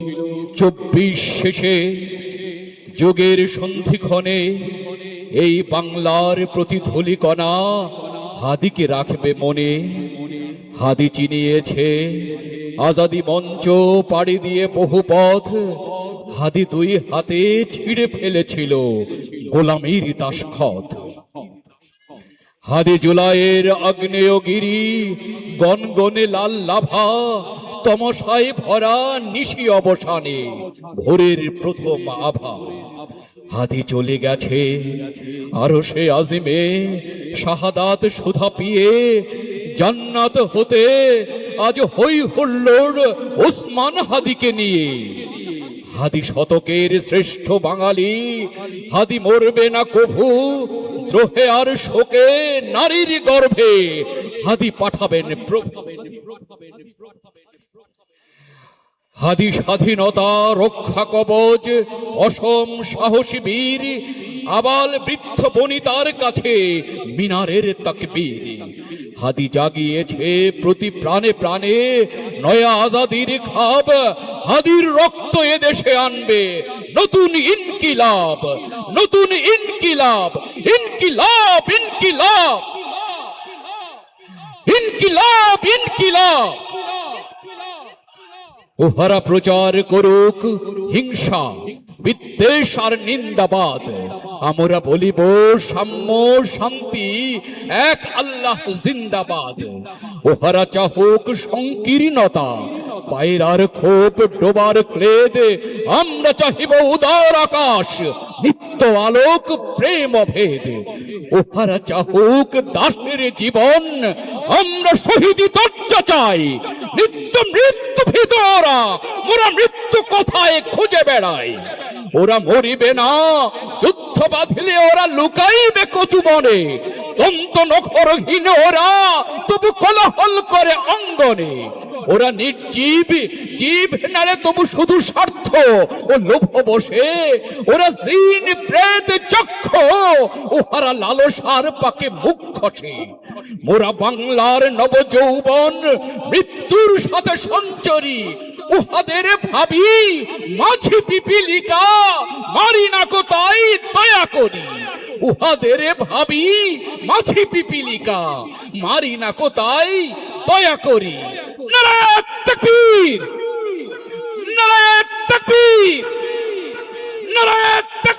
24 শেষে যুগের সন্ধিক্ষণে এই বাংলার প্রতিধূলিকণা হাদিকে রাখবে মনে। হাদি চিনিয়েছে আজাদি মঞ্চ পাড়ি দিয়ে বহু পথ। হাদি দুই হাতে ছিঁড়ে ফেলেছিল গোলামীর দাসখত। হাদি জুলাইয়ের আগ্নেয়গিরি গনগনে লাল লাভা, তমসায় ভরা নিশি অবসানে ভোরের প্রথম আভা। হাদি চলে গেছে আরশে আজিমে শাহাদাত সুধা পিয়ে, জান্নাত হতে আজ হই হুল্লোড় ওসমান হাদিকে নিয়ে। হাদি শতকের শ্রেষ্ঠ বাঙালি, হাদি মরবে না কভু দ্রোহে আর শোকে নারীর গর্ভে, হাদি পাঠাবেন প্রভু। হাদি স্বাধীনতা রক্ষা কবচ, অসম সাহসী বীর, আবাল বৃদ্ধ বনিতার কাছে মিনারের তাকবীর। হাদি জাগিয়েছে প্রতি প্রাণে প্রাণে নয়া আজাদির খাব। হাদির রক্ত এ দেশে আনবে নতুন ইনকিলাব, নতুন ইনকিলাব, ইনকিলাব, ইনকিলাব, ইনকিলাব, ইনকিলাব। উহারা প্রচার করুক হিংসা বিদ্বেষ আর নিন্দাবাদ, আমরা বলিব সাম্য শান্তি এক আল্লাহ জিন্দাবাদ। উহারা চাহুক সংকীর্ণতা পায়রার খোপ ডোবার ক্লেদ, আমরা চাহিব উদার আকাশ নিত্য আলোক প্রেম ভেদ। উহারা চাহুক দাসের জীবন, আমরা শহীদি তর্চা চাই নিত্য মৃত্যু ভিতরা, মোরা মৃত্যু কোথায় খুঁজে বেড়াই। ওরা মরিবে না যুদ্ধ বাঁধিলে, ওরা লুকাইবে কচু বনে, দন্ত নখরহীন ওরা তবু কোলাহল করে অঙ্গনে। ওরা নির্জীব জীব নারে তবু শুধু স্বার্থ ও লোভ বসে, ওরা জিন প্রেত চক্ষ, ওহারা লালসার পাকে মুখ খসে। মোরা বাংলার নব যৌবন মৃত্যুর সাথে সঞ্চরী, উহাদের ভাবি মাঝি পিপিলিকা, মারি না কোথায় দয়া করি। উহাদের ভাবি মাঝি পিপিলিকা, মারি না কোথায় দয়া করি। নারায়ে তাকবীর, নারায়ে তাকবীর, নারায়ে